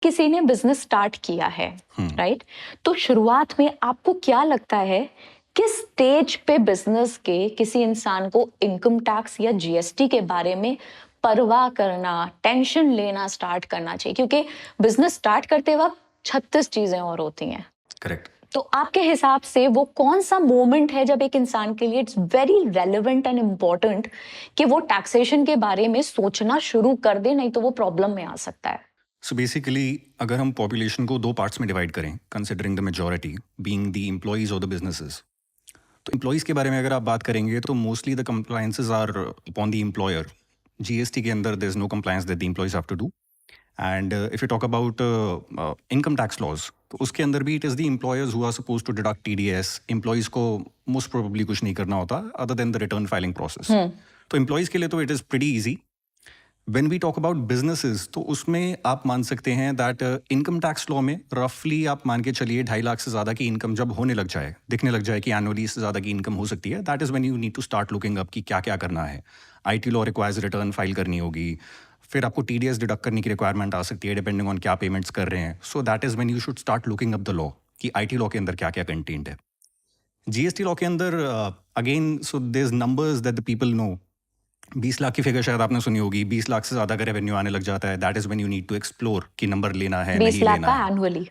किसी ने business start किया है, हम्म। राइट? तो शुरुआत में आपको क्या लगता है किस स्टेज पे बिजनेस के किसी इंसान को इनकम टैक्स या जीएसटी के बारे में परवाह करना, टेंशन लेना स्टार्ट करना चाहिए? क्योंकि बिजनेस स्टार्ट करते वक्त 36 चीजें और होती हैं। करेक्ट। तो आपके हिसाब से वो कौन सा मोमेंट है जब एक इंसान के लिए it's very relevant and important कि वो टैक्सेशन के बारे में सोचना शुरू कर दे, नहीं तो वो प्रॉब्लम में आ सकता है? सो बेसिकली अगर हम पॉपुलेशन को दो पार्ट्स में डिवाइड करें, considering the majority being the employees और द बिजनेसेस, तो एम्प्लॉइज के बारे में अगर आप बात करेंगे तो mostly the compliances are upon the employer. GST के अंदर there is no compliance that the employees have to do. And if you talk about income tax laws, तो उसके अंदर भी it is the employers who are suppose to deduct TDS. Employees को most probably कुछ नहीं करना होता other than the return filing process. तो एम्प्लॉइज के लिए तो it is pretty easy. When we talk about businesses, तो उसमें आप मान सकते हैं दैट इनकम टैक्स लॉ में रफली आप मान के चलिए 2.5 लाख से ज़्यादा की इनकम जब होने लग जाए, दिखने लग जाए कि एनुअली इससे ज़्यादा की इनकम हो सकती है, that is when you need to start looking up कि क्या क्या करना है। IT law requires return file करनी होगी, फिर आपको टीडीएस डिडक्ट करने की रिक्वायरमेंट आ सकती है डिपेंडिंग ऑन क्या पेमेंट्स कर रहे हैं। So that is when you should start looking up the law कि आईटी लॉ के अंदर क्या क्या कंटेंट है। जीएसटी लॉ के अंदर again so there is numbers that the people know. 20 lakh की फिगर शायद आपने सुनी होगी। 20 लाख से ज़्यादा का रेवेन्यू आने लग जाता है, that is when you need to explore कि नंबर लेना है 20 नहीं लाख लेना का है। एनुअली?